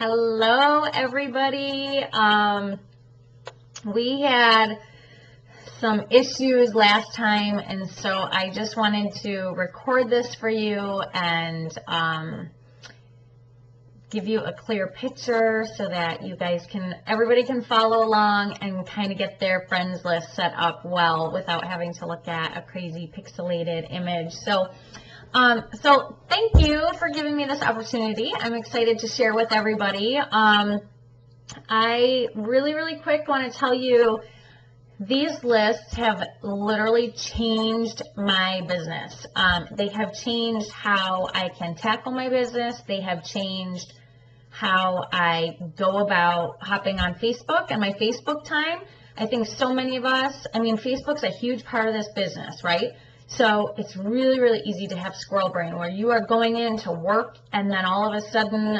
Hello, everybody. We had some issues last time, and so I just wanted to record this for you and give you a clear picture so that you guys everybody can follow along and kind of get their friends list set up well without having to look at a crazy pixelated image. So thank you for giving me this opportunity. I'm excited to share with everybody. I really quick want to tell you these lists have literally changed my business. They have changed how I can tackle my business. They have changed how I go about hopping on Facebook and my Facebook time. I think so many of us, Facebook's a huge part of this business, right? So it's really easy to have squirrel brain where you are going into work and then all of a sudden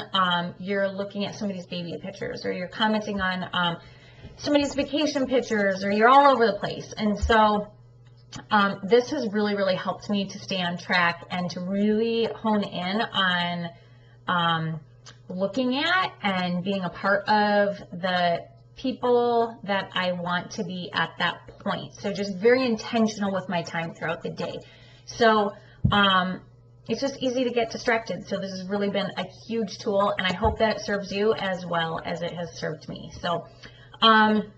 you're looking at somebody's baby pictures or you're commenting on somebody's vacation pictures or you're all over the place. And so this has really helped me to stay on track and to really hone in on looking at and being a part of the people that I want to be at that point. So just very intentional with my time throughout the day. So it's just easy to get distracted. So this has really been a huge tool, and I hope that it serves you as well as it has served me. So I'm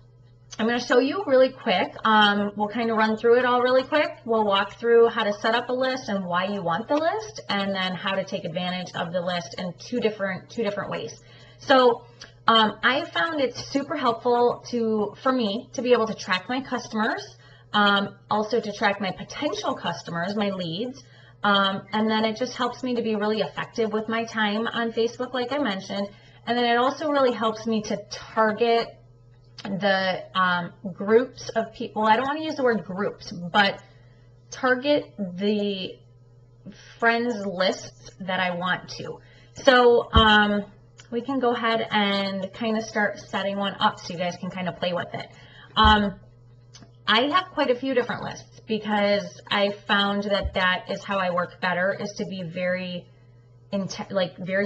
going to show you really quick. We'll kind of run through it all really quick. We'll walk through how to set up a list and why you want the list, and then how to take advantage of the list in two different ways. So I found it super helpful for me to be able to track my customers, also to track my potential customers, my leads, and then it just helps me to be really effective with my time on Facebook, like I mentioned, and then it also really helps me to target the groups of people. I don't want to use the word groups, but target the friends lists that I want to. So we can go ahead and kind of start setting one up so you guys can kind of play with it. I have quite a few different lists because I found that is how I work better, is to be very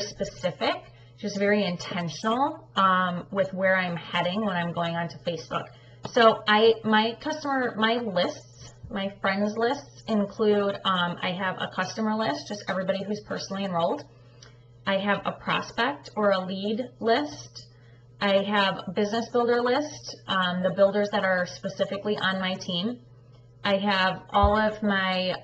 specific, just very intentional with where I'm heading when I'm going onto Facebook. So my friends lists include, I have a customer list, just everybody who's personally enrolled. I have a prospect or a lead list. I have a business builder list, the builders that are specifically on my team. I have all of my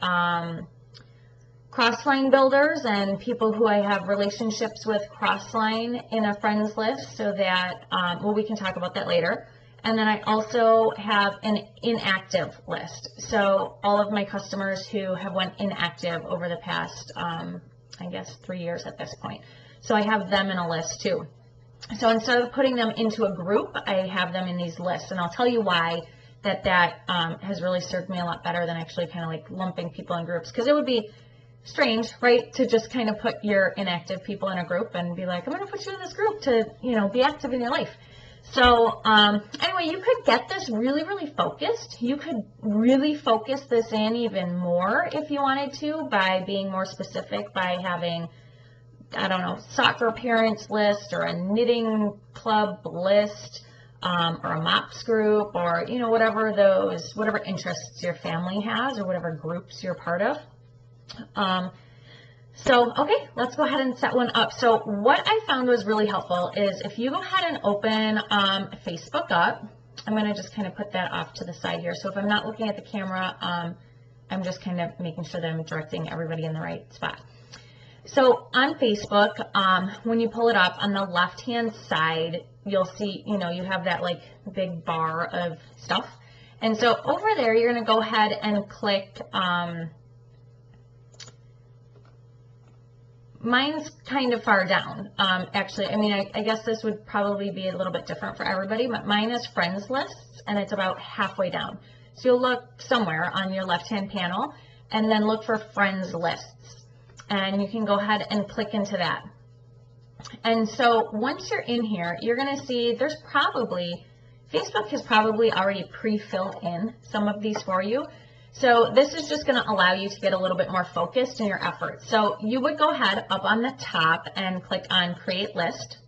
Crossline builders and people who I have relationships with Crossline in a friends list, so that, we can talk about that later. And then I also have an inactive list. So all of my customers who have went inactive over the past, I guess 3 years at this point. So I have them in a list too. So instead of putting them into a group, I have them in these lists, and I'll tell you why that has really served me a lot better than actually kind of like lumping people in groups, because it would be strange, right, to just kind of put your inactive people in a group and be like, I'm going to put you in this group to, be active in your life. So anyway, you could get this really focused. You could really focus this in even more if you wanted to by being more specific, by having, I don't know, soccer parents list or a knitting club list or a MOPS group or, whatever interests your family has or whatever groups you're part of. Okay, let's go ahead and set one up. So what I found was really helpful is if you go ahead and open Facebook up, I'm going to just kind of put that off to the side here. So if I'm not looking at the camera, I'm just kind of making sure that I'm directing everybody in the right spot. So on Facebook, when you pull it up on the left-hand side, you'll see, you have that like big bar of stuff. And so over there, you're going to go ahead and click, mine's kind of far down, actually. I guess this would probably be a little bit different for everybody, but mine is friends lists, and it's about halfway down. So you'll look somewhere on your left-hand panel, and then look for friends lists. And you can go ahead and click into that. And so once you're in here, you're going to see Facebook has probably already pre-filled in some of these for you. So this is just going to allow you to get a little bit more focused in your efforts. So you would go ahead up on the top and click on Create List.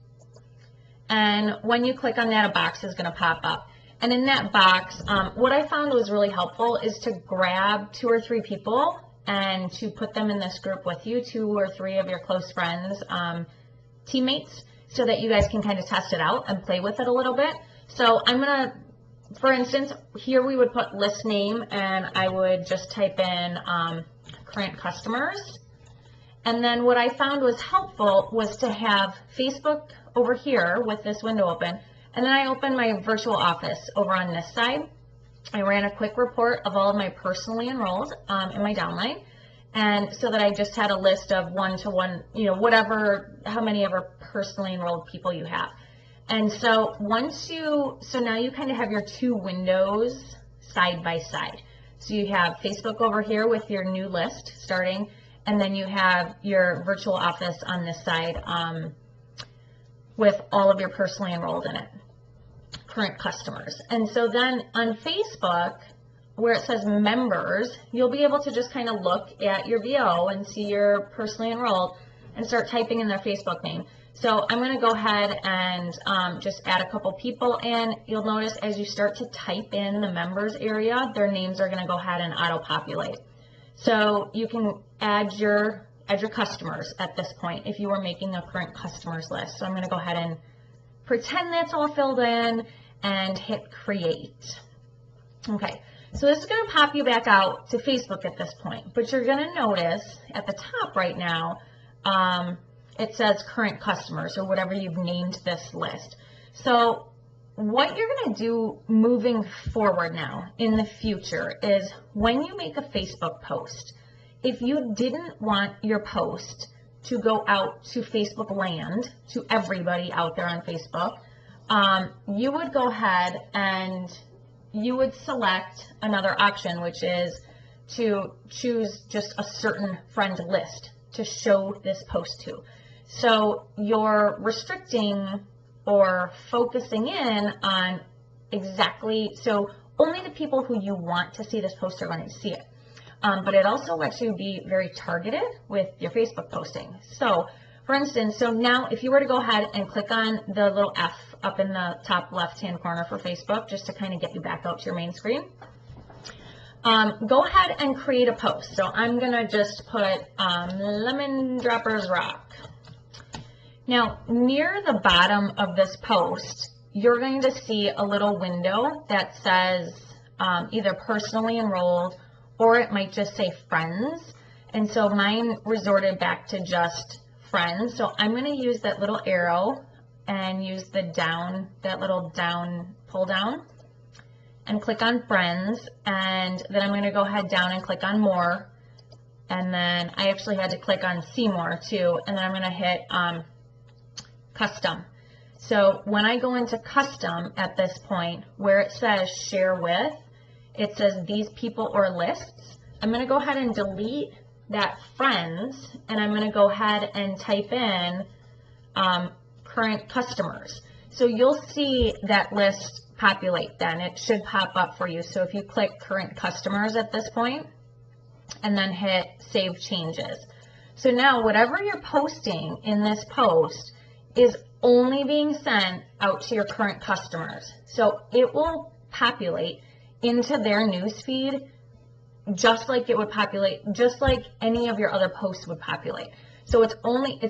And when you click on that, a box is going to pop up. And in that box, what I found was really helpful is to grab 2 or 3 people and to put them in this group with you, 2 or 3 of your close friends, teammates, so that you guys can kind of test it out and play with it a little bit. So I'm going to, for instance, here we would put list name, and I would just type in current customers. And then what I found was helpful was to have Facebook over here with this window open. And then I opened my virtual office over on this side. I ran a quick report of all of my personally enrolled in my downline. And so that I just had a list of 1-to-1, you know, whatever, how many ever personally enrolled people you have. And so so now you kind of have your 2 windows side by side. So you have Facebook over here with your new list starting, and then you have your virtual office on this side with all of your personally enrolled in it, current customers. And so then on Facebook, where it says members, you'll be able to just kind of look at your VO and see your personally enrolled and start typing in their Facebook name. So I'm going to go ahead and just add a couple people in. You'll notice as you start to type in the members area, their names are going to go ahead and auto-populate. So you can add your customers at this point if you were making a current customers list. So I'm going to go ahead and pretend that's all filled in and hit create. Okay, so this is going to pop you back out to Facebook at this point, but you're going to notice at the top right now, it says current customers or whatever you've named this list. So what you're going to do moving forward now in the future is when you make a Facebook post, if you didn't want your post to go out to Facebook land, to everybody out there on Facebook, you would go ahead and you would select another option, which is to choose just a certain friend list to show this post to. So you're restricting or focusing in on exactly, so only the people who you want to see this post are going to see it. But it also lets you be very targeted with your Facebook posting. So for instance, so now if you were to go ahead and click on the little F up in the top left-hand corner for Facebook, just to kind of get you back out to your main screen, go ahead and create a post. So I'm going to just put Lemon Droppers Rock. Now, near the bottom of this post, you're going to see a little window that says either personally enrolled, or it might just say friends. And so mine resorted back to just friends. So I'm going to use that little arrow and use the down, that little down, pull down, and click on friends. And then I'm going to go ahead down and click on more. And then I actually had to click on see more too. And then I'm going to hit custom. So when I go into custom at this point, where it says share with, it says these people or lists. I'm going to go ahead and delete that friends, and I'm going to go ahead and type in current customers. So you'll see that list populate then. It should pop up for you. So if you click current customers at this point, and then hit save changes. So now whatever you're posting in this post is only being sent out to your current customers. So it will populate into their news feed just like it would populate, just like any of your other posts would populate. So it's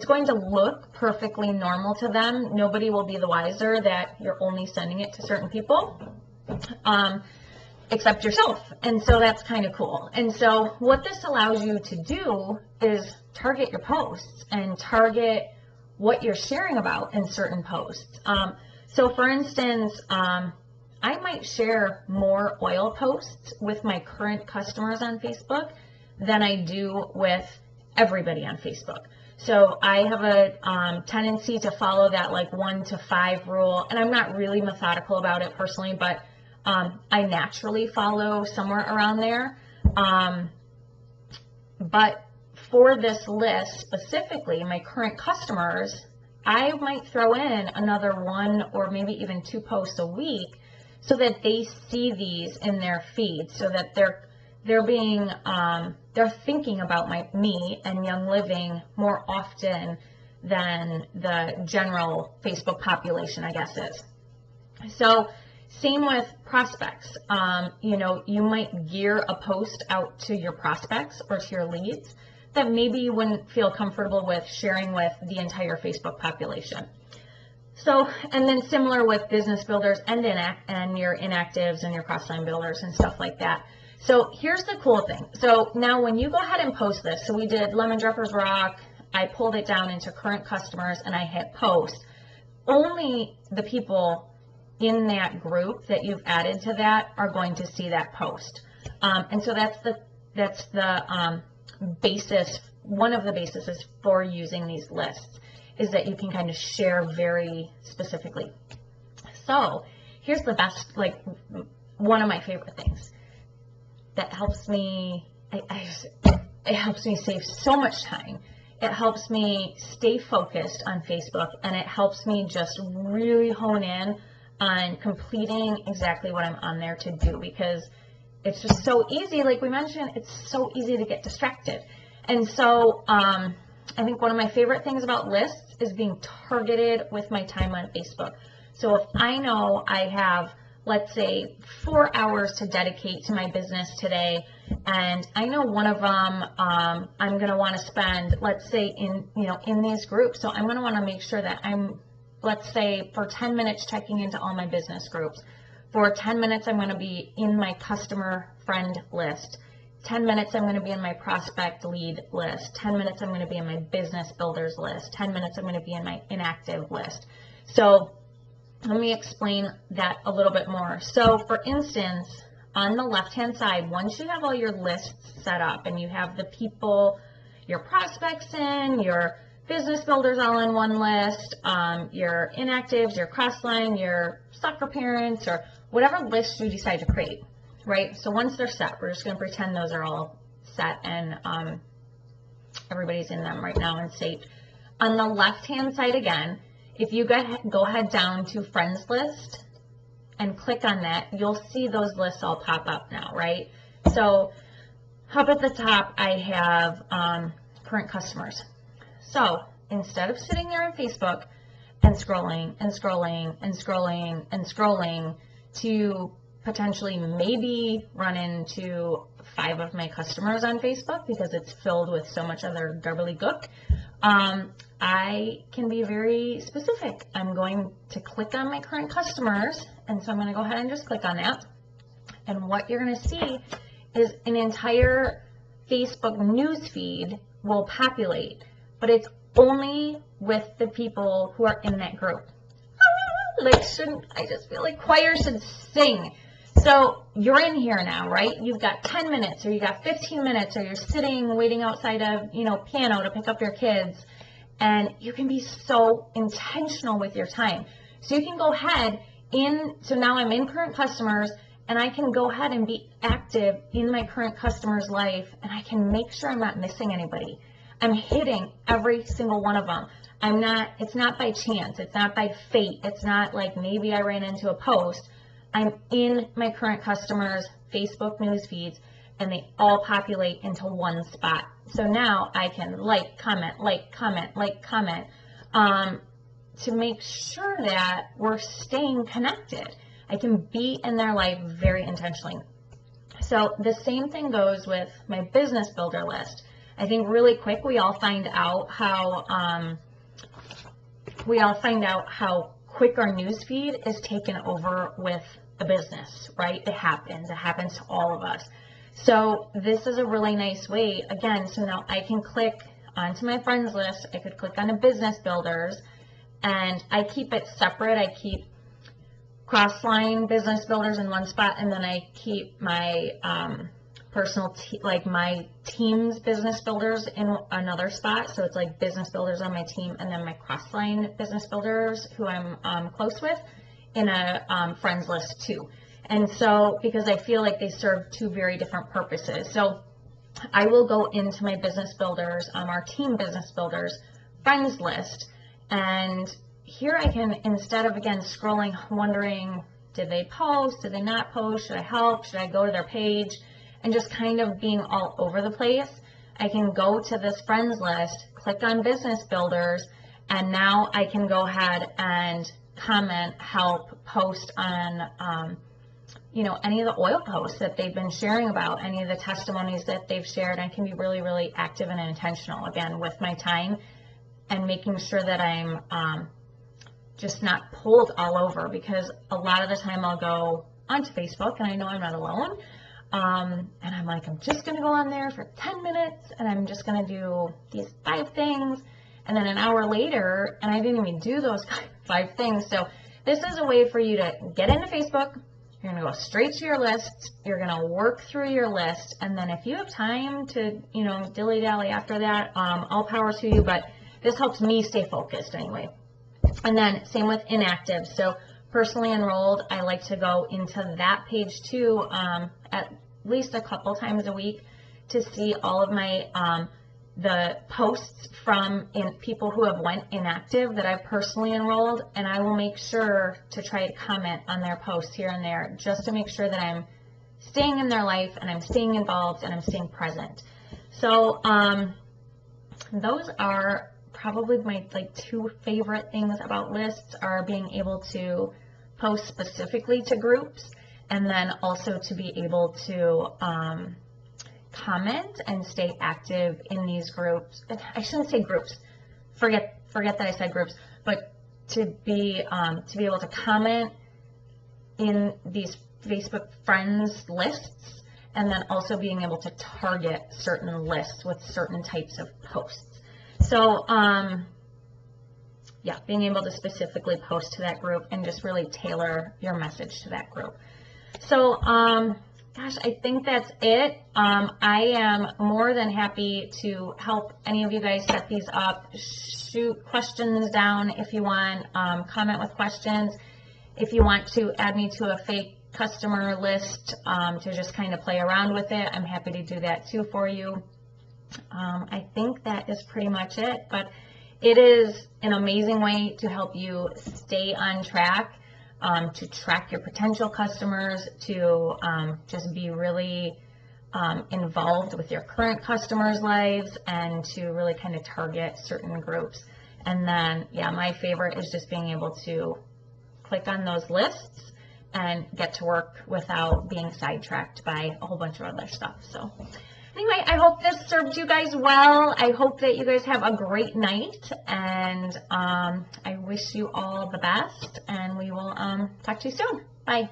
going to look perfectly normal to them. Nobody will be the wiser that you're only sending it to certain people, except yourself. And so that's kind of cool. And so what this allows you to do is target your posts and target what you're sharing about in certain posts. So for instance, I might share more oil posts with my current customers on Facebook than I do with everybody on Facebook. So I have a tendency to follow that like 1 to 5 rule, and I'm not really methodical about it personally, but I naturally follow somewhere around there. But for this list specifically, my current customers, I might throw in another 1 or maybe even 2 posts a week so that they see these in their feed, so that they're thinking about me and Young Living more often than the general Facebook population, I guess is. So same with prospects. You might gear a post out to your prospects or to your leads that maybe you wouldn't feel comfortable with sharing with the entire Facebook population. So, and then similar with business builders and your inactives and your cross-line builders and stuff like that. So here's the cool thing. So now when you go ahead and post this, so we did Lemon Droppers Rock, I pulled it down into current customers and I hit post. Only the people in that group that you've added to that are going to see that post. And so that's the basis, one of the bases for using these lists, is that you can kind of share very specifically. So here's the best, like one of my favorite things that helps me, it helps me save so much time. It helps me stay focused on Facebook, and it helps me just really hone in on completing exactly what I'm on there to do, because it's just so easy. Like we mentioned, it's so easy to get distracted. And so I think one of my favorite things about lists is being targeted with my time on Facebook. So if I know I have, let's say, 4 hours to dedicate to my business today, and I know one of them I'm going to want to spend, let's say, in these groups. So I'm going to want to make sure that I'm, let's say, for 10 minutes checking into all my business groups. For 10 minutes, I'm going to be in my customer friend list. 10 minutes, I'm going to be in my prospect lead list. 10 minutes, I'm going to be in my business builders list. 10 minutes, I'm going to be in my inactive list. So let me explain that a little bit more. So for instance, on the left-hand side, once you have all your lists set up and you have the people, your prospects in, your business builders all in one list, your inactives, your crossline, your soccer parents, or whatever list you decide to create, right? So once they're set, we're just going to pretend those are all set and everybody's in them right now and saved. On the left-hand side again, if you go ahead down to friends list and click on that, you'll see those lists all pop up now, right? So up at the top, I have current customers. So instead of sitting there on Facebook and scrolling and scrolling and scrolling and scrolling to potentially maybe run into 5 of my customers on Facebook because it's filled with so much other gobbledygook, I can be very specific. I'm going to click on my current customers, and so I'm going to go ahead and just click on that. And what you're going to see is an entire Facebook news feed will populate, but it's only with the people who are in that group. I just feel like choir should sing. So you're in here now, right? You've got 10 minutes or you got 15 minutes or you're sitting waiting outside of, piano to pick up your kids. And you can be so intentional with your time. So you can go ahead so now I'm in current customers, and I can go ahead and be active in my current customer's life, and I can make sure I'm not missing anybody. I'm hitting every single one of them. It's not by chance. It's not by fate. It's not like maybe I ran into a post. I'm in my current customers' Facebook news feeds, and they all populate into one spot. So now I can like, comment, to make sure that we're staying connected. I can be in their life very intentionally. So the same thing goes with my business builder list. I think really quick we all find out how quick our news feed is taken over with a business, right? It happens to all of us. So this is a really nice way, again, so now I can click onto my friends list, I could click on a business builders, and I keep it separate. I keep cross-line business builders in one spot, and then I keep my my team's business builders in another spot. So it's like business builders on my team, and then my cross-line business builders who I'm close with in a friends list too. And so, because I feel like they serve 2 very different purposes. So I will go into my business builders, our team business builders friends list, and here I can, instead of again scrolling, wondering, did they post, did they not post, should I help, should I go to their page, and just kind of being all over the place, I can go to this friends list, click on business builders, And now I can go ahead and comment, help, post on, any of the oil posts that they've been sharing about, any of the testimonies that they've shared. I can be really, really active and intentional, again, with my time and making sure that I'm just not pulled all over, because a lot of the time I'll go onto Facebook, and I know I'm not alone, and I'm like, I'm just going to go on there for 10 minutes, and I'm just going to do these 5 things, and then an hour later, and I didn't even do those 5 things. So this is a way for you to get into Facebook. You're going to go straight to your list. You're going to work through your list. And then if you have time to, dilly-dally after that, all power to you. But this helps me stay focused anyway. And then same with inactive. So personally enrolled, I like to go into that page too, at least a couple times a week to see all of my the posts from people who have went inactive that I've personally enrolled, and I will make sure to try to comment on their posts here and there just to make sure that I'm staying in their life and I'm staying involved and I'm staying present. So those are probably my 2 favorite things about lists, are being able to post specifically to groups, and then also to be able to comment and stay active in these groups. I shouldn't say groups. Forget that I said groups, but to be able to comment in these Facebook friends lists, and then also being able to target certain lists with certain types of posts. So yeah, being able to specifically post to that group and just really tailor your message to that group. So gosh, I think that's it. I am more than happy to help any of you guys set these up. Shoot questions down if you want, comment with questions. If you want to add me to a fake customer list to just kind of play around with it, I'm happy to do that too for you. I think that is pretty much it, but it is an amazing way to help you stay on track, to track your potential customers, to just be really involved with your current customers' lives, and to really kind of target certain groups. And then, yeah, my favorite is just being able to click on those lists and get to work without being sidetracked by a whole bunch of other stuff. So anyway, I hope this served you guys well. I hope that you guys have a great night, and I wish you all the best, and we will talk to you soon. Bye.